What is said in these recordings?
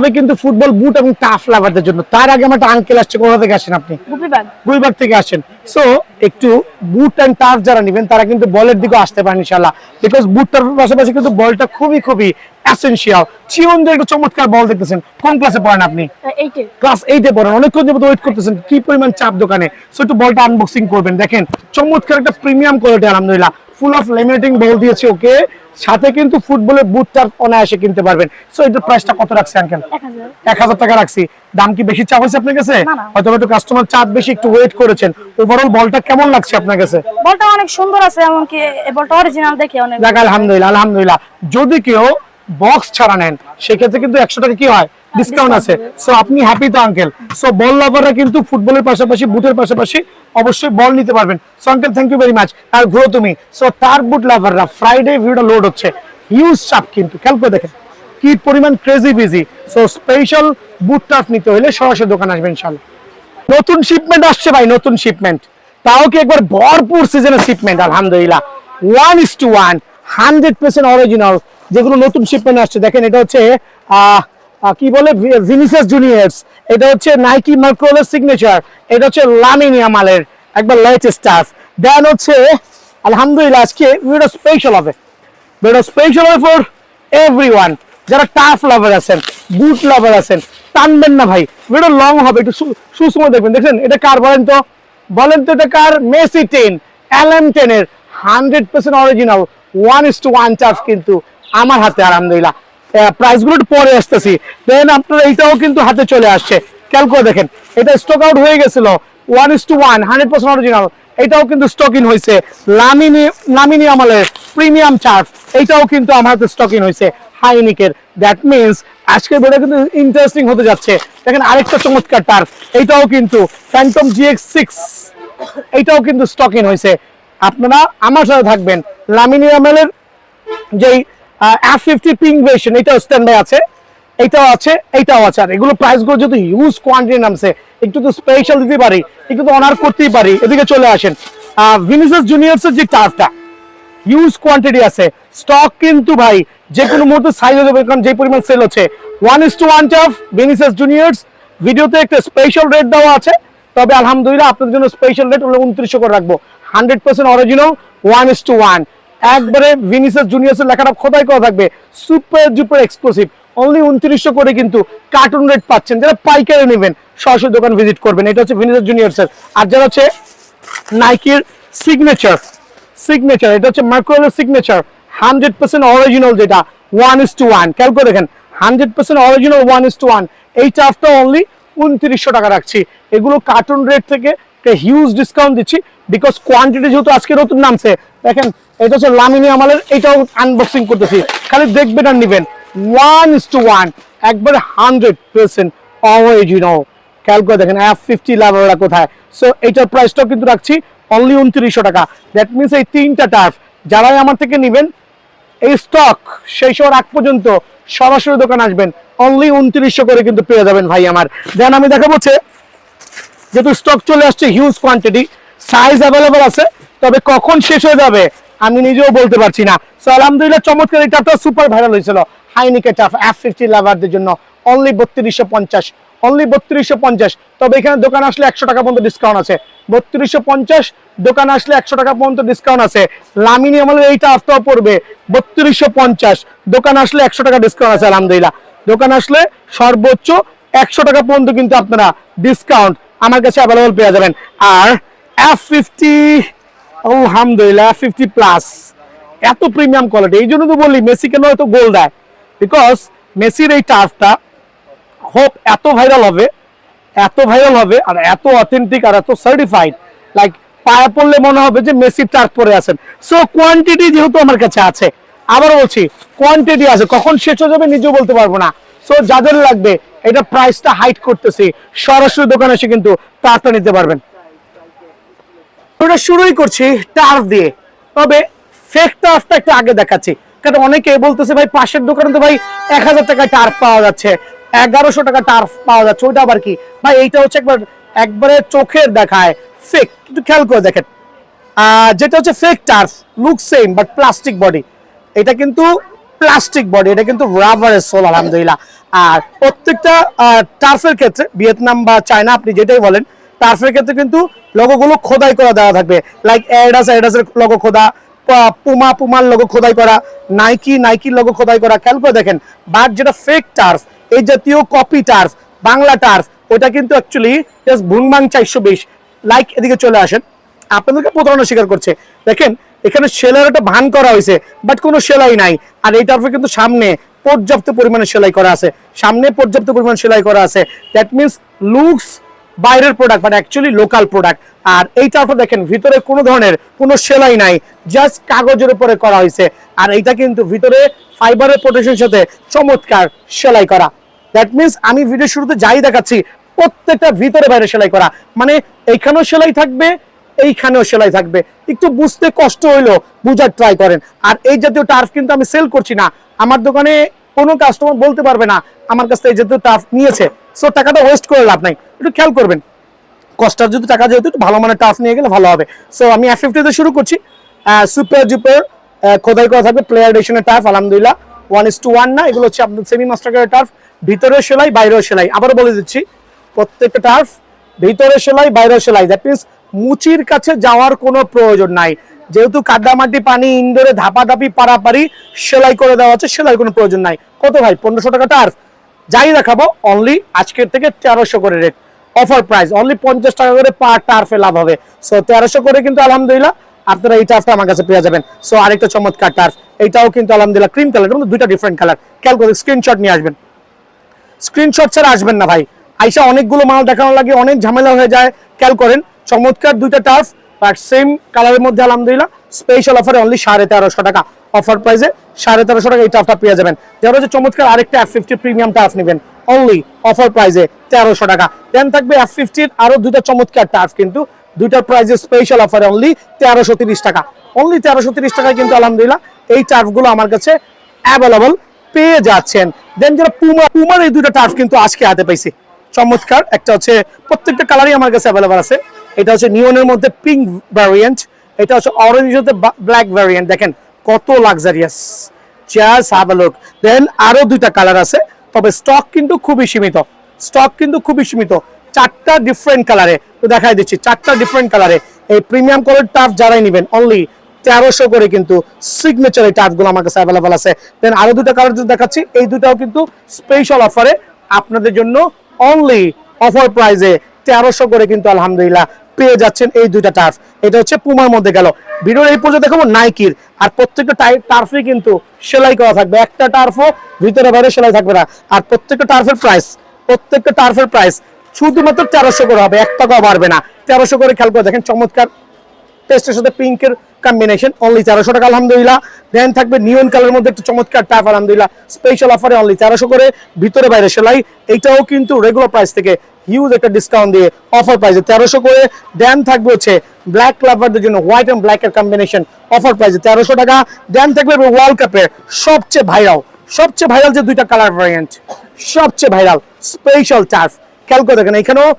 হবে কিন্তু ফুটবল বুট এবং টাফ লাভারদের জন্য। তার আগে আমার একটা আঙ্কেল আসছে, কোথা থেকে আসেন আপনি? গুলবাগ থেকে আসেন। সো একটু বুট এন্ড টাফ যারা নেবেন তারা কিন্তু বলের দিকে আসতে পারেন ইনশাআল্লাহ, বিকজ বুটটার পাশাপাশি কিন্তু বলটা খুবই খুবই এসেনশিয়াল। চিয়নদের একটা চমৎকার বল দেখতেছেন। কোন ক্লাসে পড়েন আপনি? ক্লাস 8-এ পড়েন। অনেকক্ষণ যাবত ওয়েট করতেছেন, কি পরিমাণ চাপ দোকানে। সো একটু বলটা আনবক্সিং করবেন। দেখেন চমৎকার একটা প্রিমিয়াম কোয়ালিটি, আলহামদুলিল্লাহ ফুল অফ লেমিনেটিং বল দিয়েছে ওকে। সাথে কিন্তু ফুটবলের বুটটা অনায়াসে কিনতে পারবেন। সো এটার প্রাইসটা কত রাখছে আঙ্কেল? 1000 টাকা রাখছি। দাম কি বেশি চাপ হয়েছে আপনার কাছে? হয়তো একটু কাস্টমার চাপ বেশি, একটু ওয়েট করেছেন। ওভারঅল বলটা কেমন লাগছে আপনার কাছে? বলটা অনেক সুন্দর আছে, এমনকি এই বলটা অরিজিনাল দেখে অনেক। যাক আলহামদুলিল্লাহ, আলহামদুলিল্লাহ। যদি কেউ বক্স ছাড়া নেন সেক্ষেত্রে কিন্তু 100 টাকা কি হয় ডিসকাউন্ট আছে। সো আপনি হ্যাপি তো আঙ্কেল? সো বল লাভাররা কিন্তু ফুটবলের পাশাপাশি বুটের পাশাপাশি অবশ্যই বল নিতে পারবেন। So uncle thank you very much. আর ঘুরো তুমি। সো তার বুট লাভাররা ফ্রাইডে ভিডিওটা লোড হচ্ছে, হিউজ চাপ কিন্তু খেয়াল করে দেখেন কি পরিমাণ crazy busy. So special boot turf নিতে হলে সরাসরি দোকান আসবেন ইনশাআল্লাহ। নতুন শিপমেন্ট আসছে ভাই, নতুন শিপমেন্ট, তাও কি একবার ভরপুর সিজনের শিপমেন্ট আলহামদুলিল্লাহ। 1:1 100% অরিজিনাল যেগুলো নতুন শিপমেন্ট আসছে। দেখেন এটা হচ্ছে কি বলে ভিনিসিয়াস জুনিয়র্স, এটা হচ্ছে নাইকি মার্কোলের সিগনেচার, এটা হচ্ছে লামিন ইয়ামালের একবার লেটেস্ট স্টাফ। দেন হচ্ছে আলহামদুলিল্লাহ আজকে ভিডিও স্পেশাল হবে, ভিডিও স্পেশাল হবে ফর এভরিওয়ান। যারা টাফ লাভার আছেন, বুট লাভার আছেন, টানবেন না ভাই, ভিডিও লং হবে, একটু সুসময় দেখবেন। দেখেন এটা কার বলেন তো? বলেন তো এটা কার? মেসি 10 LM10 এর 100% অরিজিনাল 1:1 টাফ কিন্তু আমার হাতে আলহামদুলিল্লাহ। প্রাইস গুলো পরে আসতেছি। দেন আপনার এইটাও কিন্তু হাতে চলে আসছে, খেয়াল করে দেখেন। এটা স্টক আউট হয়ে গেছিল 1:1 100% অরিজিনাল, এটাও কিন্তু স্টক ইন হয়েছে। লামিনি আমালের প্রিমিয়াম চার্ট, এটাও কিন্তু আমার হাতে স্টক ইন হয়েছে হাইনিকের। দ্যাট মিনস আজকের ভিডিও কিন্তু ইন্টারেস্টিং হতে যাচ্ছে। দেখেন আরেকটা চমৎকার টার্ফ, এইটাও কিন্তু ফ্যান্টম GX6, এইটাও কিন্তু স্টক ইন হয়েছে। আপনারা আমার সাথে থাকবেন। লামিনি আমালের যেই F50 পিঙ্ক ভার্সন, এটাও স্ট্যান্ড বাই আছে, এইটাও আছে, এইটাও আছে। আর এগুলো প্রাইস গুলো যদি হিউজ কোয়ান্টিটি নামছে, একটু তো স্পেশাল দিতে পারি, একটু তো অনার করতেই পারি। এদিকে চলে আসেন। ভিনিসিয়াস জুনিয়র্সের যে টার্ফটা হিউজ কোয়ান্টিটি আছে, স্টক কিন্তু ভাই যে কোনো মুহূর্তে সাইজ হয়ে যাবে, কারণ যে পরিমাণ সেল হচ্ছে। 1:1 টার্ফ ভিনিসিয়াস জুনিয়র্স, ভিডিওতে একটা স্পেশাল রেট দেওয়া আছে, তবে আলহামদুলিল্লাহ আপনাদের জন্য স্পেশাল রেট হলো 2900 করে রাখবো। 100% অরিজিনাল 1:1 একবারে ভিনিসিয়াস জুনিয়র্সের লেখাটা খোদাই করা থাকবে, সুপার ডুপার এক্সক্লুসিভ। অনলি 2900 করে কিন্তু কার্টুন রেট পাচ্ছেন। যারা পাইকারি নেবেন সরাসরি দোকান ভিজিট করবেন। এটা হচ্ছে ভিনিসিয়াস জুনিয়র্সের। আর যারা হচ্ছে নাইকির সিগনেচার, এটা হচ্ছে মার্কোলের সিগনেচার 100% অরিজিনাল, যেটা 1:1। খেয়াল করে দেখেন 100% অরিজিনাল 1:1। এই চার্টটা অনলি 2900 টাকা রাখছি। এগুলো কার্টুন রেট থেকে হিউজ ডিসকাউন্ট দিচ্ছি, বিকজ কোয়ান্টিটি যেহেতু আজকে নতুন নামছে। দেখেন এটা হচ্ছে লামিনি আমালের, এটাও আনবক্সিং করতেছি, খালি দেখবেন আর নিবেন। 1:1 একবার 100% অরিজিনাল। খেয়াল করে দেখেন F50 লাভাররা কোথায়। সো এইটার প্রাইসটাও কিন্তু রাখছি অনলি 2900 টাকা। দ্যাট মিনস এই তিনটা টার্ফ যারাই আমার থেকে নেবেন, এই স্টক শেষ হওয়ার আগ পর্যন্ত সরাসরি দোকান আসবেন, অনলি 2900 করে কিন্তু পেয়ে যাবেন ভাই আমার। দেন আমি দেখাবো যেহেতু স্টক চলে আসছে হিউজ কোয়ান্টিটি, সাইজ অ্যাভেলেবল আছে, তবে কখন শেষ হয়ে যাবে আমি নিজেও বলতে পারছি না। সো আলহামদুলিল্লাহ চমৎকার এই টাফটা সুপার ভাইরাল হয়েছিল হাইনিকের টাফ F50 লাভারদের জন্য, অনলি 3250, অনলি 3250। তবে এখানে দোকান আসলে 100 টাকা পর্যন্ত ডিসকাউন্ট আছে। 3250 দোকান আসলে 100 টাকা পর্যন্ত ডিসকাউন্ট আছে। লামিনি আমাদের এই টাফটাও পড়বে 3250, দোকান আসলে 100 টাকা ডিসকাউন্ট আছে আলহামদুলিল্লাহ। দোকান আসলে সর্বোচ্চ 100 টাকা পর্যন্ত কিন্তু আপনারা ডিসকাউন্ট আমার কাছে অ্যাভেলেবল পেয়ে যাবেন। আর F50 আলহামদুলিল্লাহ F50 প্লাস এত প্রিমিয়াম কোয়ালিটি, এই জন্য তো বলি মেসি কেন এত গোল দেয়, বিকজ মেসির এই টার্ফটা হোপ এত ভাইরাল হবে, এত ভাইরাল হবে, আর এত অথেন্টিক আর এত সার্টিফাইড, লাইক পায়ে পড়লে মনে হবে যে মেসির টার্ফ পরে আছেন। সো কোয়ান্টিটি যেহেতু আমার কাছে আছে, আবার বলছি কোয়ান্টিটি আছে, কখন শেষ হয়ে যাবে নিজেও বলতে পারবো না। সো যাদের লাগবে এটা প্রাইসটা হাইট করতেছি, সরাসরি দোকানে এসে কিন্তু টার্ফটা নিতে পারবেন। ওটা শুরুই করছি টার্ফ দিয়ে, তবে ফেক টার্ফটা একটু আগে দেখাচ্ছি, কারণ অনেকে বলতেছে ভাই পাশের দোকানে তো ভাই 1000 টাকায় টার্ফ পাওয়া যাচ্ছে, 1100 টাকা টার্ফ পাওয়া যাচ্ছে, ওইটা আবার কি ভাই? এইটা হচ্ছে একবারে চোখের দেখায় ফেক। একটু খেয়াল করে দেখেন, যেটা হচ্ছে fake turf, look same but plastic body. এটা কিন্তু প্লাস্টিক বডি, এটা কিন্তু রাবারের সোল আলহামদুলিল্লাহ। আর প্রত্যেকটা টার্ফের ক্ষেত্রে ভিয়েতনাম বা চায়না আপনি যেটাই বলেন, টার্ফের ক্ষেত্রে কিন্তু লোগোগুলো খোদাই করা দেওয়া থাকবে, লাইক এডিডাসের লোগো খোদা, পুমার লোগো খোদাই করা, নাইকির লোগো খোদাই করা। খেয়াল করে দেখেন। বাট যেটা ফেক টার্ফ, এই জাতীয় কপি টার্ফ, বাংলা টার্ফ, ওটা কিন্তু অ্যাকচুয়ালি জাস্ট ভুংবাং 420। লাইক এদিকে চলে আসেন, আপনাদেরকে প্রতারণা স্বীকার করছে। দেখেন এখানে সেলাইয়ের একটা ভান করা হয়েছে, বাট কোনো সেলাই নাই। আর এই টার্ফে কিন্তু সামনে পর্যাপ্ত পরিমাণে সেলাই করা আছে, সেলাই করা আছে। দ্যাট মিনস লুকস বাইরের product, but actually local product. আর এই টার্ফে দেখেন ভিতরে কোনো ধরনের কোনো সেলাই নাই, জাস্ট কাগজের উপরে করা হয়েছে। আর এইটা কিন্তু ভিতরে ফাইবারের প্রোটেকশনের সাথে চমৎকার সেলাই করা। দ্যাট মিনস আমি ভিডিও শুরুতে যাই দেখাচ্ছি, প্রত্যেকটা ভিতরে বাইরে সেলাই করা, মানে এইখানেও সেলাই থাকবে, এইখানেও সেলাই থাকবে। একটু বুঝতে কষ্ট হইলো, বুঝার ট্রাই করেন। আর এই জাতীয় টার্ফ কিন্তু আমি সেল করছি না, আমার দোকানে কোনো কাস্টমার বলতে পারবে না আমার কাছ থেকে এই জাতীয় টার্ফ নিয়েছে। সো টাকাটা ওয়েস্ট করে লাভ নাই, একটু খেয়াল করবেন। কষ্টার যদি টাকা যেহেতু একটু ভালো মানের টার্ফ নিয়ে গেলে ভালো হবে। সো আমি F50 তে শুরু করছি। সুপার জুপার খোদাই করা থাকবে, প্লেয়ার এডিশনের টার্ফ আলহামদুলিল্লাহ। 1:1 না, এগুলো হচ্ছে আপনার সেমি মাস্টার কার্ডের টার্ফ, ভিতরেও সেলাই বাইরেও সেলাই। আবারও বলে দিচ্ছি, প্রত্যেকটা টার্ফ ভিতরে সেলাই বাইরেও সেলাই। দ্যাট মিনস মুচির কাছে যাওয়ার কোনো প্রয়োজন নাই, যেহেতু কাদামাটি পানি ইনডোরে ধাপাধাপি পারাপারি সেলাই করে দেওয়া আছে, সেলাই কোনো প্রয়োজন নাই। কত ভাই? 1500 টাকা টার্ফ। যাই দেখাবো অনলি আজকের থেকে 1300 করে রেট, অফার প্রাইস অনলি 50 টাকা করে পার টার্ফে লাভ হবে। সো 1300 করে কিন্তু আলহামদুলিল্লাহ আপনারা এই টার্ফটা আমার কাছে পেয়ে যাবেন। সো আরেকটা চমৎকার টার্ফ, এইটাও কিন্তু আলহামদুলিল্লাহ ক্রিম কালার, কিন্তু দুইটা ডিফারেন্ট কালার। খেয়াল করে স্ক্রিনশট নিয়ে আসবেন, স্ক্রিনশট ছাড়া আসবেন না ভাই। আইসা অনেকগুলো মাল দেখানো লাগে, অনেক ঝামেলা হয়ে যায়। খেয়াল করেন, চমৎকার দুইটা টার্ফ, বাট সেম কালারের মধ্যে আলহামদুলিল্লাহ স্পেশাল অফারে অনলি 1350 টাকা, অফার প্রাইসে 1350 টাকা এই টার্ফটা পেয়ে যাবেন। যারা হচ্ছে চমৎকার আরেকটা F50 প্রিমিয়াম টার্ফ নেবেন, অনলি অফার প্রাইসে 1300 টাকা। দেন থাকবে F50 আরো দুইটা চমৎকার টার্ফ, কিন্তু দুইটার প্রাইসে স্পেশাল অফারে অনলি 1330 টাকা, অনলি 1330 টাকায় কিন্তু আলহামদুলিল্লাহ এই টার্ফগুলো আমার কাছে অ্যাভেলেবল পেয়ে যাচ্ছেন। দেন যারা পুমার এই দুইটা টার্ফ কিন্তু আজকে হাতে পাইছি, চমৎকার। একটা হচ্ছে প্রত্যেকটা কালারই আমার কাছে অ্যাভেলেবল আছে। এটা হচ্ছে নিয়নের মধ্যে পিঙ্ক ভ্যারিয়েন্ট, এটা হচ্ছে অরেঞ্জের মধ্যে ব্ল্যাক ভ্যারিয়েন্ট। দেখেন কত luxurious, just have a look. Then আরো দুইটা কালার আছে, তবে স্টক কিন্তু খুবই সীমিত, চারটা ডিফারেন্ট কালারে। তো দেখাই দিচ্ছি, চারটা ডিফারেন্ট কালারে এই প্রিমিয়াম কোয়ালিটির টার্ফ যারাই নেবেন অনলি 1300 করে কিন্তু সিগনেচার এই টার্ফগুলো আমার কাছে অ্যাভেলেবল আছে। দেন আরো দুটো কালার যদি দেখাচ্ছি, এই দুটাও কিন্তু স্পেশাল অফারে আপনাদের জন্য অনলি অফার প্রাইসে 1300 করে কিন্তু আলহামদুলিল্লাহ পেয়ে যাচ্ছেন এই দুইটা টার্ফ। এটা হচ্ছে পুমার মধ্যে গেল। ভিডিওর এই পর্যন্ত দেখাবো নাইকির, আর প্রত্যেকটা টার্ফে কিন্তু সেলাই করা থাকবে, একটা টার্ফও ভিতরে বাইরে সেলাই থাকবে না। আর প্রত্যেকটা টার্ফের প্রাইস শুধুমাত্র 1300 করে হবে, 1 টাকাও বাড়বে না। 1300 করে। খেয়াল করে দেখেন, চমৎকার টেস্টের সাথে পিঙ্কের কম্বিনেশন, অনলি 1300 টাকা আলহামদুলিল্লাহ। দেন থাকবে নিয়ন কালারের মধ্যে একটা চমৎকার টার্ফ আলহামদুলিল্লাহ স্পেশাল অফারে অনলি 1300 করে, ভিতরে বাইরে সেলাই। এইটাও কিন্তু রেগুলার প্রাইস থেকে হিউজ একটা ডিসকাউন্ট দিয়ে অফার প্রাইসে 1300 করে। দেন থাকবে হচ্ছে ব্ল্যাক লাভারদের জন্য হোয়াইট এন্ড ব্ল্যাক এর কম্বিনেশন, অফার প্রাইসে 1300 টাকা। দেন থাকবে ওয়ার্ল্ড কাপের সবচেয়ে ভাইরাল যে দুইটা কালার ভ্যারিয়েন্ট, সবচেয়ে ভাইরাল স্পেশাল টার্ফ। খেয়াল করে দেখেন, এখানেও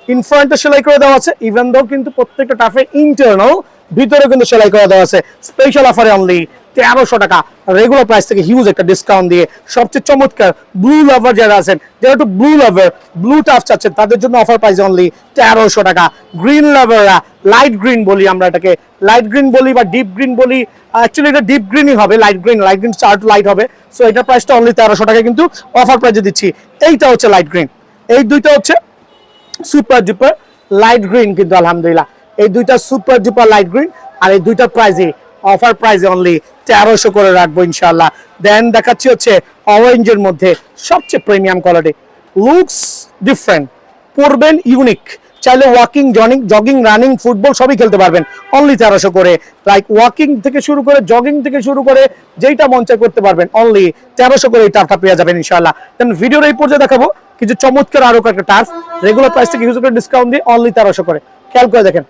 ইনফ্রন্টে সেলাই করে দেওয়া আছে, ইভেন দো কিন্তু প্রত্যেকটা টার্ফে ইন্টারনাল ভিতরে কিন্তু সেলাই করে দেওয়া আছে। স্পেশাল অফারে অনলি 1300 টাকা, রেগুলার প্রাইস থেকে হিউজ একটা ডিসকাউন্ট দিয়ে। সবচেয়ে চমৎকার ব্লু লাভার যারা আছেন, যারা একটু ব্লু টাফ চাচ্ছেন, তাদের জন্য অফার প্রাইস অনলি 1300 টাকা। গ্রিন লাভাররা, লাইট গ্রিন বলি আমরা এটাকে, লাইট গ্রিন বলি বা ডিপ গ্রিন বলি, অ্যাকচুয়ালি এটা ডিপ গ্রিনই হবে, লাইট গ্রিন চার্ট লাইট হবে। সো এটার প্রাইসটা অনলি 1300 টাকা কিন্তু অফার প্রাইসে দিচ্ছি। এইটা হচ্ছে লাইট গ্রিন, এই দুইটা হচ্ছে সুপার ডুপার লাইট গ্রিন কিন্তু আলহামদুলিল্লাহ, এই দুইটা সুপার ডুপার লাইট গ্রিন। আর এই দুইটা প্রাইসে অফার প্রাইসে অনলি 1300 করে রাখবো ইনশাআল্লাহ। দেন দেখাচ্ছি হচ্ছে অরেঞ্জের মধ্যে সবচেয়ে প্রিমিয়াম কোয়ালিটি, লুকস ডিফারেন্ট, পরবেন ইউনিক, চাইলে ওয়াকিং, জগিং, রানিং, ফুটবল সবই খেলতে পারবেন অনলি 1300 করে। লাইক ওয়াকিং থেকে শুরু করে, জগিং থেকে শুরু করে, যেইটা মন চায় করতে পারবেন অনলি 1300 করে এই টার্ফটা পেয়ে যাবেন ইনশাআল্লাহ। দেন ভিডিওর এই পর্যায়ে দেখাবো কিছু চমৎকার আরো কয়েকটা টার্ফ, রেগুলার প্রাইস থেকে হিউজ করে ডিসকাউন্ট দিয়ে অনলি 1300 করে। খেয়াল করে দেখেন,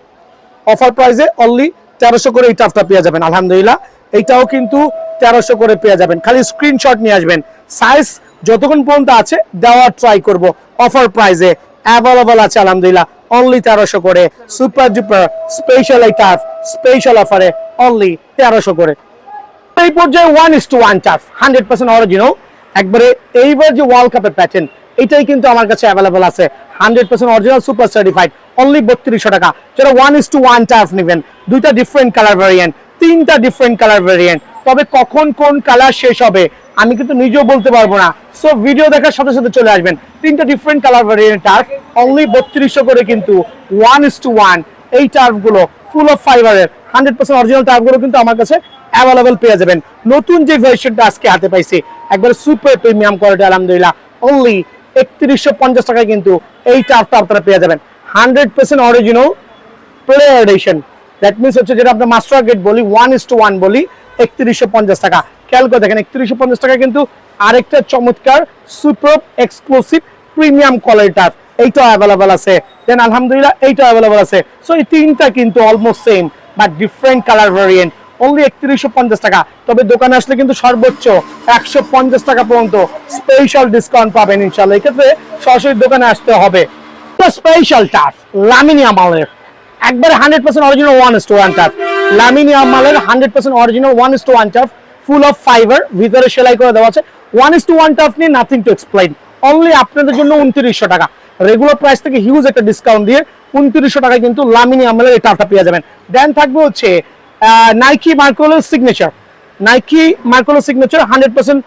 অফার প্রাইসে অনলি 1300 করে এই টার্ফটা পেয়ে যাবেন আলহামদুলিল্লাহ। এইটাও কিন্তু 1300 করে পেয়ে যাবেন, খালি স্ক্রিনশট নিয়ে আসবেন। সাইজ যতক্ষণ পর্যন্ত আছে দেওয়ার ট্রাই করব, অফার প্রাইসে অ্যাভেলেবল আছে আলহামদুলিল্লাহ, অনলি 1300 করে। সুপার ডুপার স্পেশাল এই টার্ফ স্পেশাল অফারে অনলি 1300 করে। এই পর্যায়ে 1:1 টার্ফ 100% অরিজিনাল, একবারে এইবার যে ওয়ার্ল্ড কাপের প্যাটার্ন এটাই কিন্তু আমার কাছে অ্যাভেলেবল আছে 100% অরিজিনাল সুপার সার্টিফাইড, অনলি 3200 টাকা। যারা 1:1 টার্ফ নেবেন, দুইটা ডিফারেন্ট কালার ভ্যারিয়েন্ট, তিনটা ডিফারেন্ট কালার ভ্যারিয়েন্ট, তবে কখন কোন কালার শেষ হবে আমি কিন্তু নিজেও বলতে পারবো না। সো ভিডিও দেখার সাথে সাথে চলে আসবেন। তিনটা different colour variant turf, only 3200 করে কিন্তু 1:1 এই টার্ফগুলো ফুল অফ ফাইবারের 100% অরিজিনাল টার্ফগুলো কিন্তু আমার কাছে অ্যাভেলেবল পেয়ে যাবেন। নতুন যে ভার্সনটা আজকে হাতে পাইছি একবার সুপার প্রিমিয়াম কোয়ালিটি, আলহামদুলিল্লাহ অনলি 3150 টাকায় কিন্তু এই টার্ফটা আপনারা পেয়ে যাবেন 100% original player addition. That means হচ্ছে যেটা আমরা মাস্টার গেট বলি 1:1 বলি, 3150 টাকা। খেয়াল করে দেখেন 3150 টাকা কিন্তু আরেকটা চমৎকার super exclusive premium quality turf এইটাও অ্যাভেলেবল আছে। দেন আলহামদুলিল্লাহ এইটাও অ্যাভেলেবল আছে। সো এই তিনটা কিন্তু almost same but different colour variant, only 3150 টাকা। তবে দোকানে আসলে কিন্তু সর্বোচ্চ 150 টাকা পর্যন্ত স্পেশাল ডিসকাউন্ট পাবেন ইনশাআল্লাহ। এক্ষেত্রে সরাসরি দোকানে আসতে হবে। স্পেশাল টার্ফ লামিনিয়াম মালের একবারে 100% অরিজিনাল 1:1 টার্ফ, লামিনিয়াম মালের 100% original 1:1 turf, full of fibre, ভিতরে সেলাই করে দেওয়া আছে। 1:1 টার্ফ নিয়ে নাথিং টু এক্সপ্লেইন, অনলি আপনাদের জন্য 2900 টাকা। রেগুলার প্রাইস থেকে হিউজ একটা ডিসকাউন্ট দিয়ে 2900 টাকায় কিন্তু লামিনিয়াম মালের এই টার্ফটা পেয়ে যাবেন। দেন থাকবে হচ্ছে Nike Mercurial signature, Nike Mercurial signature 100%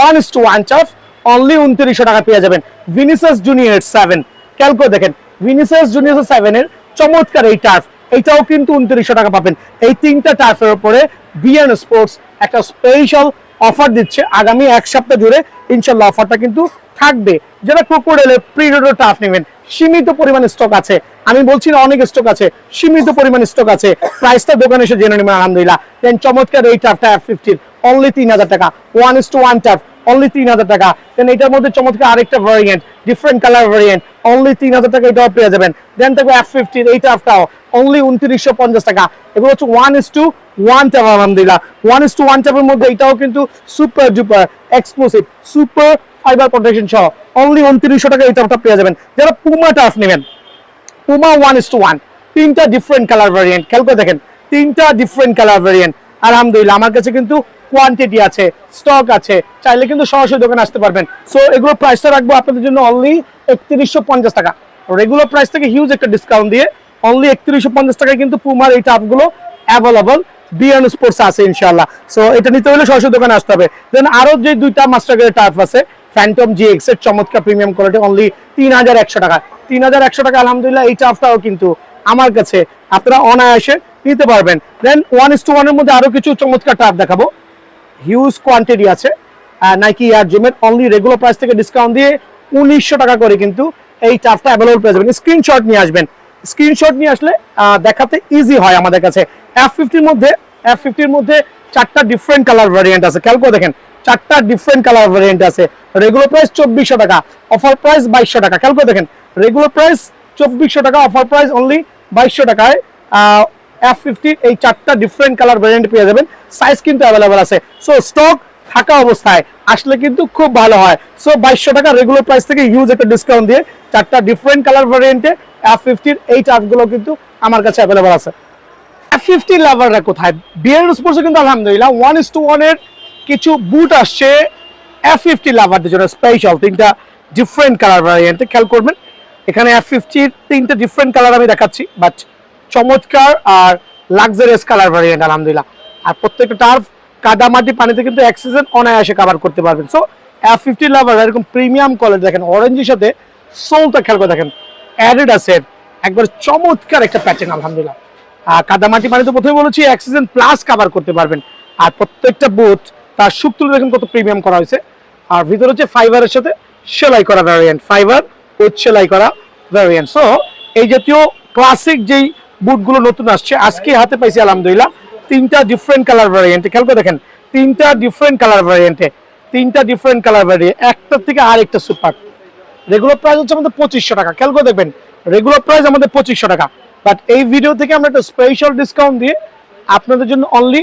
1:1 turf, only 2900 টাকা পেয়ে যাবেন। ভিনিসিয়াস জুনিয়র 7, খেয়াল করে দেখেন ভিনিসিয়াস জুনিয়র 7 এর চমৎকার এই টার্ফ, এইটাও কিন্তু 2900 টাকা পাবেন। এই তিনটা টার্ফের উপরে বিএন স্পোর্টস একটা স্পেশাল অফার দিচ্ছে আগামী এক সপ্তাহ জুড়ে, ইনশাল্লাহ অফারটা কিন্তু থাকবে। যারা ক্রোকোডাইলের প্রিডেটর টার্ফ নেবেন, সীমিত পরিমাণ স্টক আছে, আমি বলছি না অনেক স্টক আছে, সীমিত পরিমাণ স্টক আছে। প্রাইসটা দোকানে এসে জেনে নেবেন আলহামদুলিল্লাহ। দেন চমৎকার এই টার্ফটা F15 অনলি 3000 টাকা, 1:1 টার্ফ অনলি 3000 টাকা। দেন এটার মধ্যে চমৎকার আরেকটা variant, different colour variant, only 3000 টাকা এটাও পেয়ে যাবেন। দেন থাকবে F15 এই টার্ফটাও অনলি 2950 টাকা। এগুলো হচ্ছে 1:1 টার্ফ আলহামদুলিল্লাহ। 1:1 টার্ফের মধ্যে এটাও কিন্তু super duper exclusive super fibre protection সহ অনলি 2900 টাকা এই টার্ফটা পেয়ে যাবেন। যারা পুমা টার্ফ নেবেন, পুমা 1:1, তিনটা ডিফারেন্ট কালার ভ্যারিয়েন্ট, খেয়াল করে দেখেন তিনটা ডিফারেন্ট কালার ভ্যারিয়েন্ট। আলহামদুলিল্লাহ আমার কাছে কিন্তু কোয়ান্টিটি আছে, স্টক আছে, চাইলে কিন্তু সরাসরি দোকানে আসতে পারবেন। সো এগুলো প্রাইসটা রাখবো আপনাদের জন্য অনলি 3150 টাকা। রেগুলার প্রাইস থেকে হিউজ একটা ডিসকাউন্ট দিয়ে অনলি 3150 টাকায় কিন্তু পুমার এই টাপগুলো অ্যাভেলেবল বিএন স্পোর্টস আছে ইনশাআল্লাহ। সো এটা নিতে হলে সরাসরি দোকানে আসতে হবে। দেন আরো যে দুইটা মাস্টার গ্রেড টার্ফ আছে, ফ্যান্টম জিএক্স এর চমৎকার প্রিমিয়াম কোয়ালিটি, অনলি 3100 টাকা। 3100 টাকা আলহামদুলিল্লাহ এই টার্ফটাও কিন্তু আমার কাছে আপনারা অনায়াসে নিতে পারবেন। দেন 1:1 এর মধ্যে আরো কিছু চমৎকার টার্ফ দেখাবো, হিউজ কোয়ান্টিটি আছে নাইকি এয়ার জুমের, অনলি রেগুলার প্রাইস থেকে ডিসকাউন্ট দিয়ে 1900 টাকা করে কিন্তু এই টার্ফটা অ্যাভেলেবল পেয়ে যাবেন। স্ক্রিনশট নিয়ে আসবেন, স্ক্রিনশট নিয়ে আসলে দেখাতে ইজি হয় আমাদের কাছে। F50 মধ্যে চারটা ডিফারেন্ট কালার ভ্যারিয়েন্ট আছে, খেয়াল করে দেখেন চারটা ডিফারেন্ট কালার ভ্যারিয়েন্ট আছে। রেগুলার প্রাইস 2400 টাকা, অফার প্রাইস 2200 টাকা। খেয়াল করে দেখেন রেগুলার প্রাইস 2400 টাকা, অফার প্রাইস অনলি 2200 টাকায় F50 এই চারটা ডিফারেন্ট কালার ভ্যারিয়েন্ট পেয়ে যাবেন। সাইজ কিন্তু অ্যাভেলেবল আছে। সো স্টক থাকা অবস্থায় আসলে কিন্তু খুব ভালো হয়। সো 2200 টাকা রেগুলার প্রাইস থেকে হিউজ একটা ডিসকাউন্ট দিয়ে চারটা ডিফারেন্ট কালার ভ্যারিয়েন্টে F50 এই টার্ফগুলো কিন্তু আমার কাছে অ্যাভেলেবল আছে। F50 লাভাররা কোথায়? বিএন স্পোর্টসে কিন্তু আলহামদুলিল্লাহ 1:1 এর কিছু বুট আসছে F50 লাভারদের জন্য স্পেশাল, তিনটা ডিফারেন্ট কালার ভ্যারিয়েন্টে। খেয়াল করবেন এখানে F50 তিনটা ডিফারেন্ট কালার আমি দেখাচ্ছি, বাট চমৎকার আর লাক্সারিয়াস কালার ভ্যারিয়েন্ট আলহামদুলিল্লাহ। আর প্রত্যেকটা টার্ফ কাদামাটি পানিতে কিন্তু এক সিজন অনায়াসে কভার করতে পারবেন। সো F50 লাভার এরকম প্রিমিয়াম কোয়ালিটি দেখেন, অরেঞ্জের সাথে সোলটা খেয়াল করে দেখেন অ্যাডিডাসের একবার চমৎকার একটা প্যাটার্ন আলহামদুলিল্লাহ। কাদামাটি পানিতে প্রথমে বলেছি এক সিজন প্লাস কভার করতে পারবেন। আর প্রত্যেকটা বুট তার সুখ তুলে দেখেন কত প্রিমিয়াম করা হয়েছে। আর ভিতরে হচ্ছে ফাইবারের সাথে সেলাই করা ভ্যারিয়েন্ট, ফাইবার উইথ সেলাই করা ভ্যারিয়েন্ট। সো এই জাতীয় ক্লাসিক যেই বুটগুলো নতুন আসছে আজকে হাতে পাইছি আলহামদুলিল্লাহ তিনটা ডিফারেন্ট কালার ভ্যারিয়েন্টে। খেয়াল করে দেখেন তিনটা ডিফারেন্ট কালার ভ্যারিয়েন্টে, তিনটা ডিফারেন্ট কালার ভ্যারিয়েন্ট, একটার থেকে আরেকটা সুপার। রেগুলার প্রাইস হচ্ছে আমাদের 2500 টাকা। খেয়াল করে দেখবেন রেগুলার প্রাইস আমাদের 2500 টাকা, বাট এই ভিডিও থেকে আমরা একটা স্পেশাল ডিসকাউন্ট দিয়ে আপনাদের জন্য অনলি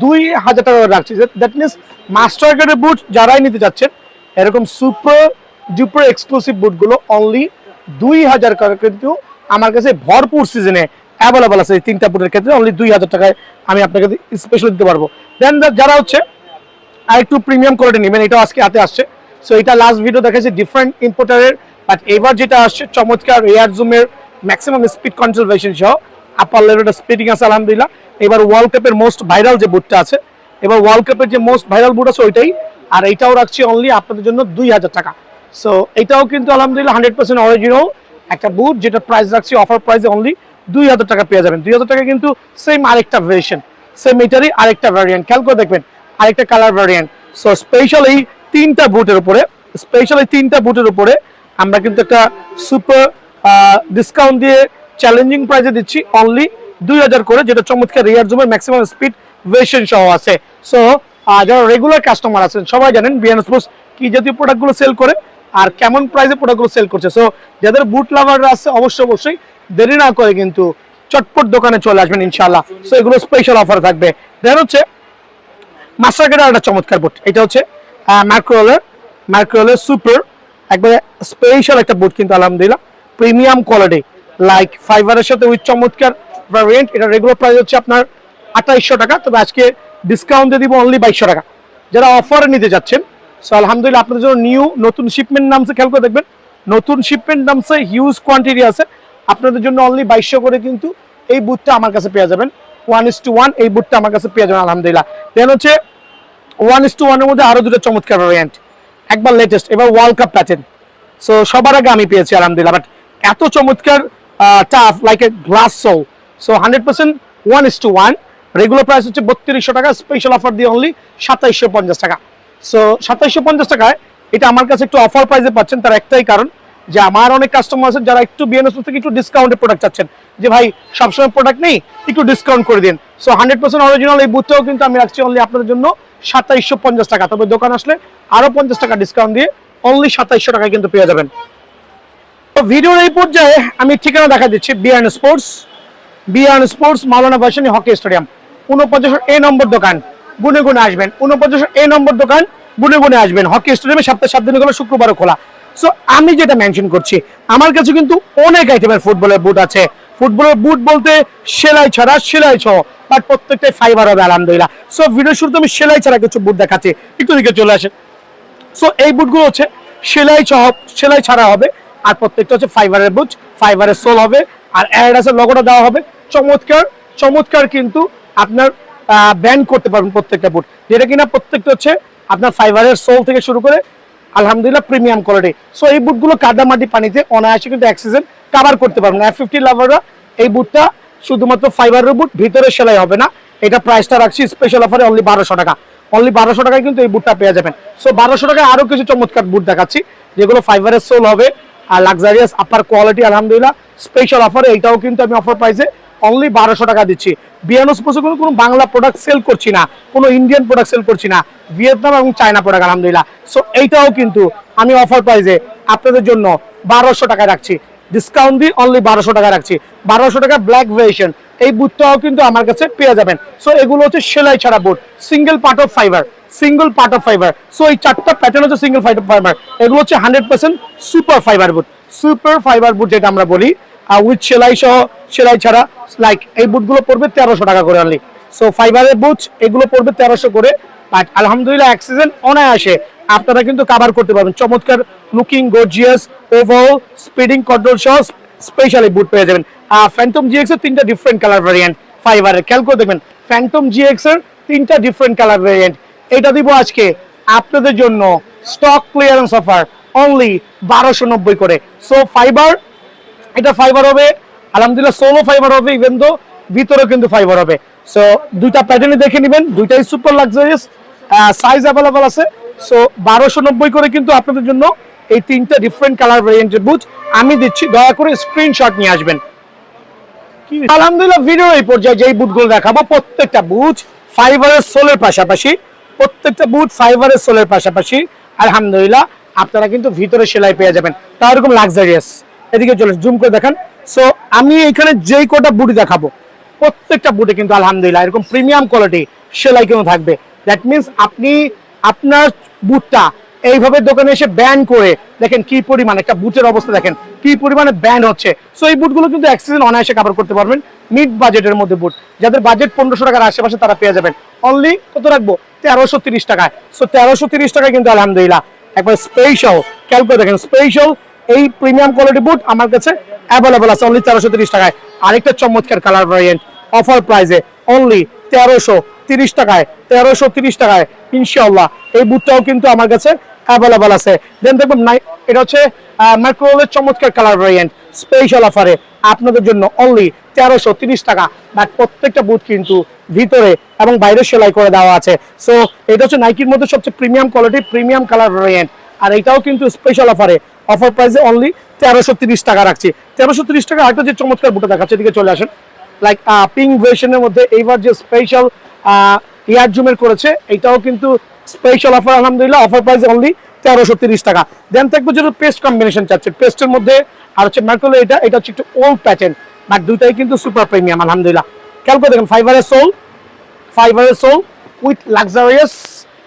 2000 টাকা রাখছি। দ্যাট মিনস মাস্টার গ্রেডের বুট যারাই নিতে চাচ্ছেন এরকম সুপার ডুপার এক্সক্লুসিভ বুটগুলো অনলি 2000 টাকা কিন্তু আমার কাছে ভরপুর সিজনে অ্যাভেলেবল আছে এই তিনটা বুটের ক্ষেত্রে অনলি 2000 টাকায় আমি আপনাকে স্পেশাল দিতে পারবো। দেন যারা হচ্ছে আর একটু প্রিমিয়াম কোয়ালিটি নেবেন, এটাও আজকে হাতে আসছে। সো এটা লাস্ট ভিডিও দেখাচ্ছি ডিফারেন্ট ইম্পোর্টারের, বাট এবার যেটা আসছে চমৎকার এয়ার জুমের ম্যাক্সিমাম স্পিড কন্ট্রোলভেশন সহ আপার লেভেলের স্পিডিং আছে আলহামদুলিল্লাহ। এবার ওয়ার্ল্ড কাপের মোস্ট ভাইরাল যে বুটটা আছে, এবার ওয়ার্ল্ড কাপের যে মোস্ট ভাইরাল বুট আছে ওইটাই, আর এইটাও রাখছি অনলি আপনাদের জন্য 2000 টাকা। সো এটাও কিন্তু আলহামদুলিল্লাহ 100% অরিজিনাল একটা বুট, যেটা প্রাইস রাখছি অফার প্রাইসে অনলি 2000 টাকা পেয়ে যাবেন। 2000 টাকা কিন্তু সেম আরেকটা ভেরিয়েশন, সেম এটারই আরেকটা ভ্যারিয়েন্ট, খেয়াল করে দেখবেন আরেকটা কালার ভ্যারিয়েন্ট। সো স্পেশাল এই তিনটা বুটের উপরে আমরা কিন্তু একটা সুপার ডিসকাউন্ট দিয়ে চ্যালেঞ্জিং প্রাইসে দিচ্ছি অনলি 2000 করে, যেটা চমৎকার রিয়ার জুমের ম্যাক্সিমাম স্পিড ভেরিয়েশন সহ আছে। সো যারা রেগুলার কাস্টমার আছেন সবাই জানেন বিএন স্পোর্টস কি জাতীয় প্রোডাক্টগুলো সেল করে আর কেমন প্রাইসে প্রোডাক্টগুলো সেল করছে। সো যাদের বুট লাভাররা আছে অবশ্যই দেরি না করে কিন্তু চটপট দোকানে চলে আসবেন ইনশাআল্লাহ। সো এগুলো স্পেশাল অফার থাকবে। দেন হচ্ছে মাস্টারকার্ডের একটা চমৎকার বুট, এটা হচ্ছে ম্যাক্রোলের সুপার, একবারে স্পেশাল একটা বুট কিন্তু আলহামদুলিল্লাহ প্রিমিয়াম কোয়ালিটি, লাইক ফাইবারের সাথে উইথ চমৎকার ভ্যারিয়েন্ট। এটা রেগুলার প্রাইস হচ্ছে আপনার 2800 টাকা, তবে আজকে ডিসকাউন্ট দিয়ে দিব অনলি 2200 টাকা যারা অফারে নিতে যাচ্ছেন। সো আলহামদুলিল্লাহ আপনাদের জন্য নতুন শিপমেন্ট নামছে, খেয়াল করে দেখবেন নতুন শিপমেন্ট নামছে, হিউজ কোয়ান্টিটি আছে আপনাদের জন্য অনলি 2200 করে কিন্তু এই বুটটা আমার কাছে পেয়ে যাবেন। 1:1 এই বুটটা আমার কাছে পেয়ে যাবেন আলহামদুলিল্লাহ। দেন হচ্ছে 1:1 এর মধ্যে আরো দুটো চমৎকার ভ্যারিয়েন্ট, একবার লেটেস্ট, এবার ওয়ার্ল্ড কাপ প্যাটার্ন। সো সবার আগে আমি পেয়েছি আলহামদুলিল্লাহ, বাট এত চমৎকার tough like a glass soul. So 100% 1:1, regular price হচ্ছে 3200 টাকা, স্পেশাল অফার দিয়ে অনলি 2750 টাকা। সো 2750 টাকায় এটা আমার কাছে একটু অফার প্রাইসে পাচ্ছেন, তার একটাই কারণ যে আমার অনেক কাস্টমার আছেন যারা একটু বিএনএস থেকে একটু ডিসকাউন্টে প্রোডাক্ট চাচ্ছেন, যে ভাই সবসময় প্রোডাক্ট নেই একটু ডিসকাউন্ট করে দিন। সো 100% অরিজিনাল এই বুটটাও কিন্তু আমি রাখছি অনলি আপনাদের জন্য 2750 টাকা, তবে দোকান আসলে আরো 50 টাকা ডিসকাউন্ট দিয়ে অনলি 2700 টাকায় কিন্তু পেয়ে যাবেন। তো ভিডিওর এই পর্যায়ে আমি ঠিকানা দেখা দিচ্ছি বিআরএন স্পোর্টস মাওলানা ভাসানী হকি স্টেডিয়াম 49 নম্বর দোকান, গুনে গুনে আসবেন। 49 নম্বর দোকান, গুনে গুনে আসবেন। হকি স্টেডিয়ামে সপ্তাহে 7 দিন খোলা, শুক্রবারও খোলা। সো আমি যেটা মেনশন করছি, আমার কাছে কিন্তু অনেক আইটেমের ফুটবলের বুট আছে। ফুটবলের বুট বলতে সেলাই সহ, বাট প্রত্যেকটাই ফাইবার হবে আলহামদুলিল্লাহ। সো ভিডিও শুরুতে আমি সেলাই ছাড়া কিছু বুট দেখাচ্ছি, একটু দিকে চলে আসেন। সো এই বুটগুলো হচ্ছে সেলাই ছাড়া হবে, আর প্রত্যেকটা হচ্ছে ফাইবারের বুট, ফাইবারের সোল হবে, আর অ্যাডিডাসের লোগোটা দেওয়া হবে। চমৎকার কিন্তু আপনার ব্যান্ড করতে পারবেন প্রত্যেকটা বুট, যেটা কিনা প্রত্যেকটা হচ্ছে আপনার ফাইবারের সোল থেকে শুরু করে আলহামদুলিল্লাহ প্রিমিয়াম কোয়ালিটি। সো এই বুটগুলো কাদামাটি পানিতে অনায়াসে কিন্তু এক সিজন কভার করতে পারবেন। F50 লাভাররা এই বুটটা শুধুমাত্র ফাইবারের বুট, ভিতরে সেলাই হবে না। এটা প্রাইসটা রাখছি স্পেশাল অফারে অনলি 1200 টাকা, অনলি 1200 টাকায় কিন্তু এই বুটটা পেয়ে যাবেন। সো 1200 টাকায় আরো কিছু চমৎকার বুট দেখাচ্ছি যেগুলো ফাইবারের সোল হবে আর লাক্সারিয়াস আপার কোয়ালিটি আলহামদুলিল্লাহ স্পেশাল অফারে। এইটাও কিন্তু আমি অফার প্রাইসে অনলি 1200 টাকা দিচ্ছি। বিএনও স্পোর্টসে কোনো বাংলা প্রোডাক্ট সেল করছি না, কোনো ইন্ডিয়ান প্রোডাক্ট সেল করছি না, ভিয়েতনাম এবং চায়না প্রোডাক্ট আলহামদুলিল্লাহ। সো এইটাও কিন্তু আমি অফার প্রাইসে আপনাদের জন্য 1200 টাকায় রাখছি, ডিসকাউন্ট দিয়ে অনলি 1200 টাকা রাখছি। 1200 টাকা ব্ল্যাক ভেরিয়েশন এই বুটটাও কিন্তু আমার কাছে পেয়ে যাবেন। সো এগুলো হচ্ছে সেলাই ছাড়া boot, single part of fibre. So এই চারটা প্যাটার্ন হচ্ছে সিঙ্গেল ফাইবার, এগুলো হচ্ছে 100% সুপার ফাইবার বুট যেটা আমরা বলি, উইথ সেলাই ছাড়া। লাইক এই বুটগুলো পড়বে 1300 টাকা করে অনলি। সো ফাইবারের বুট এগুলো পড়বে 1300 করে, বাট আলহামদুলিল্লাহ এক সিজন অনায়াসে আপনারা কিন্তু কভার করতে পারবেন। চমৎকার looking gorgeous overall speeding control সহ স্পেশালি বুট পেয়ে যাবেন। ফ্যান্টম জিএক্স এর 3টা ডিফারেন্ট কালার ভ্যারিয়েন্ট ফাইবারের, খেয়াল করে দেখবেন ফ্যান্টম জিএক্স এর 3টা ডিফারেন্ট কালার ভ্যারিয়েন্ট। এটা দিব আজকে আপনাদের জন্য স্টক ক্লিয়ারেন্স অফার অনলি 1290 করে। সো ফাইবার, এটা ফাইবার হবে আলহামদুলিল্লাহ, সোলো ফাইবার হবে, ইভেন দো ভিতরেও কিন্তু ফাইবার হবে। সো দুইটা প্যাটার্নে দেখে নেবেন, দুইটাই সুপার লাক্সারিয়াস, সাইজ অ্যাভেলেবল আছে। সো 1290 করে কিন্তু আপনাদের জন্য এই 3টা ডিফারেন্ট কালার ভ্যারিয়েন্টের বুট আমি দিচ্ছি, দয়া করে স্ক্রিনশট নিয়ে আসবেন। আলহামদুলিল্লাহ ভিডিও এই পর্যায়ে যেই বুটগুলো দেখাবো প্রত্যেকটা বুট ফাইবারের সোলের পাশাপাশি আলহামদুলিল্লাহ আপনারা কিন্তু ভিতরে সেলাই পেয়ে যাবেন, তা এরকম লাক্সারিয়াস। এদিকে চলে জুম করে দেখান। সো আমি এখানে যেই কোটা বুট দেখাবো প্রত্যেকটা বুটে কিন্তু আলহামদুলিল্লাহ এরকম প্রিমিয়াম কোয়ালিটি সেলাই কিন্তু থাকবে। দ্যাট মিনস আপনি আপনার বুটটা এইভাবে দোকানে এসে ব্যান করে দেখেন কি পরিমাণ একটা বুটের অবস্থা, দেখেন কি পরিমাণে ব্যান হচ্ছে। সো এই বুটগুলো কিন্তু এক সিজন অনায়াসে কভার করতে পারবেন, মিড বাজেটের মধ্যে বুট। যাদের বাজেট 1500 টাকার আশেপাশে তারা পেয়ে যাবেন অনলি কত রাখবো 1330 টাকায়। সো 1330 টাকায় কিন্তু আলহামদুলিল্লাহ একবার স্পেশাল, খেয়াল করে দেখেন স্পেশাল এই প্রিমিয়াম কোয়ালিটি বুট আমার কাছে অ্যাভেলেবল আছে অনলি 1330 টাকায়। আরেকটা চমৎকার কালার ভ্যারিয়েন্ট অফার প্রাইসে অনলি 1330 টাকায়, 1330 টাকায় ইনশাআল্লাহ এই বুটটাও কিন্তু আমার কাছে অ্যাভেলেবল আছে। দেন দেখবেন এটা হচ্ছে মাইক্রোওয়েভের চমৎকার কালার ভ্যারিয়েন্ট স্পেশাল অফারে আপনাদের জন্য অনলি 1330 টাকা। বাট প্রত্যেকটা বুট কিন্তু ভিতরে এবং বাইরে সেলাই করে দেওয়া আছে। সো এটা হচ্ছে নাইকির মধ্যে সবচেয়ে premium quality premium colour variant, আর এটাও কিন্তু স্পেশাল অফারে অফার প্রাইসে অনলি 1330 টাকা রাখছি। 1330 টাকা আরেকটা যে চমৎকার বুটটা দেখাচ্ছে, এদিকে চলে আসেন। লাইক পিঙ্ক ভার্সনের মধ্যে এইবার যে স্পেশাল ইয়ার জুমের করেছে, এটাও কিন্তু স্পেশাল অফার আলহামদুলিল্লাহ অফার প্রাইস অনলি 1330 টাকা। দেন থাকবে যেটা পেস্ট কম্বিনেশন চাচ্ছে, পেস্টের মধ্যে আর হচ্ছে ম্যাকরোলে এটা হচ্ছে একটু ওল্ড প্যাটার্ন, বাট দুইটাই কিন্তু সুপার প্রিমিয়াম আলহামদুলিল্লাহ। খেয়াল করে দেখেন ফাইবারের সোল উইথ লাক্সারিয়াস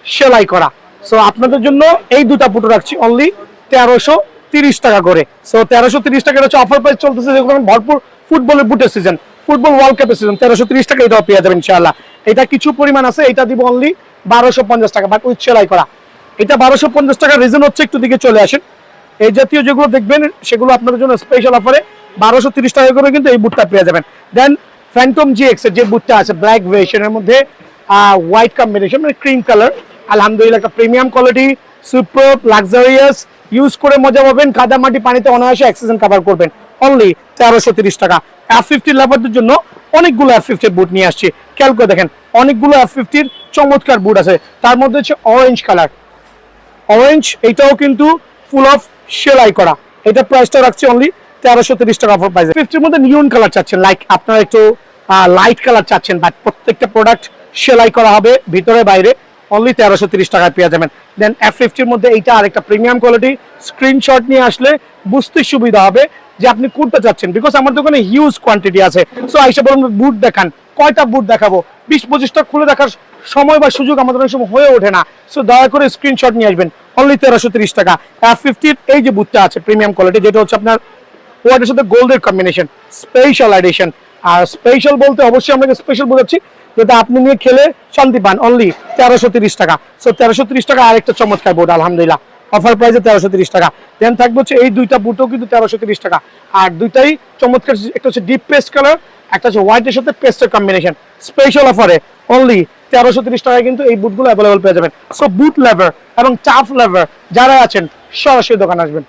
সেলাই করা। সো আপনাদের জন্য এই দুটা বুট রাখছি অনলি 1330 টাকা করে। সো 1330 টাকা হচ্ছে অফার প্রাইস চলতেছে, যেরকম ভরপুর ফুটবলের বুটের সিজন, ফুটবল ওয়ার্ল্ড কাপের সিজন, 1330 টাকা এটাও পেয়ে যাবেন ইনশাআল্লাহ। এটা কিছু পরিমাণ আছে, এটা দিব অনলি 1250 টাকা বাট উইথ সেলাই করা। এটা 1250 টাকা রিজন হচ্ছে একটু দিকে চলে আসেন, এই জাতীয় যেগুলো দেখবেন সেগুলো আপনাদের জন্য স্পেশাল অফারে 1230 টাকা করে কিন্তু এই বুটটা পেয়ে যাবেন। দেন ফ্যান্টম জিএক্স এর যে বুটটা আছে ব্ল্যাক ভেরিয়েশনের মধ্যে হোয়াইট কম্বিনেশন মানে ক্রিম কালার, আলহামদুলিল্লাহ একটা premium quality super luxurious, use করে মজা পাবেন, কাদা মাটি পানিতে অনায়াসে এক সিজন কভার করবেন অনলি 1330 টাকা। F50 লাভারদের জন্য অনেকগুলো F50 বুট নিয়ে আসছি, খেয়াল করে দেখেন অনেকগুলো F50 চমৎকার বুট আছে। তার মধ্যে হচ্ছে অরেঞ্জ কালার, অরেঞ্জ এটাও কিন্তু ফুল অফ সেলাই করা, এটা প্রাইসটা রাখছি অনলি 1330 টাকা অফার প্রাইসে। 50 মধ্যে নিয়ন কালার চাচ্ছেন, লাইক আপনারা একটু লাইট কালার চাচ্ছেন, বাট প্রত্যেকটা প্রোডাক্ট সেলাই করা হবে ভিতরে বাইরে অনলি 1330 টাকায় পেয়ে যাবেন। দেন F50 মধ্যে এইটা আরেকটা প্রিমিয়াম কোয়ালিটি, স্ক্রিনশট নিয়ে আসলে বুঝতে সুবিধা হবে যে আপনি কোনটা চাচ্ছেন, বিকজ আমার দোকানে হিউজ কোয়ান্টিটি আছে। সো আইসা বলুন বুট দেখান, কয়টা বুট দেখাবো, 20-25টা খুলে দেখার সময় বা সুযোগ আমাদের অনেক সময় হয়ে ওঠে না। সো দয়া করে স্ক্রিনশট নিয়ে আসবেন অনলি 1330 টাকা। F50 এই যে বুটটা আছে প্রিমিয়াম কোয়ালিটি, যেটা হচ্ছে আপনার হোয়াইটের সাথে গোল্ডের কম্বিনেশন স্পেশাল এডিশন। আর স্পেশাল বলতে অবশ্যই আমরা স্পেশাল বোঝাচ্ছি যেটা আপনি নিয়ে খেলে শান্তি পান অনলি 1330 টাকা। সো 1330 টাকা আরেকটা চমৎকার বুট আলহামদুলিল্লাহ অফার প্রাইসে 1330 টাকা। দেন থাকবে হচ্ছে এই দুইটা বুটও কিন্তু 1330 টাকা, আর দুইটাই চমৎকার, একটা হচ্ছে ডিপ পেস্ট কালার, একটা হচ্ছে হোয়াইটের সাথে পেস্টের কম্বিনেশন স্পেশাল অফারে অনলি 1330 টাকায় কিন্তু এই বুটগুলো অ্যাভেলেবল পেয়ে যাবেন। সো বুট লাভার এবং চাফ লাভার যারা আছেন সরাসরি দোকানে আসবেন।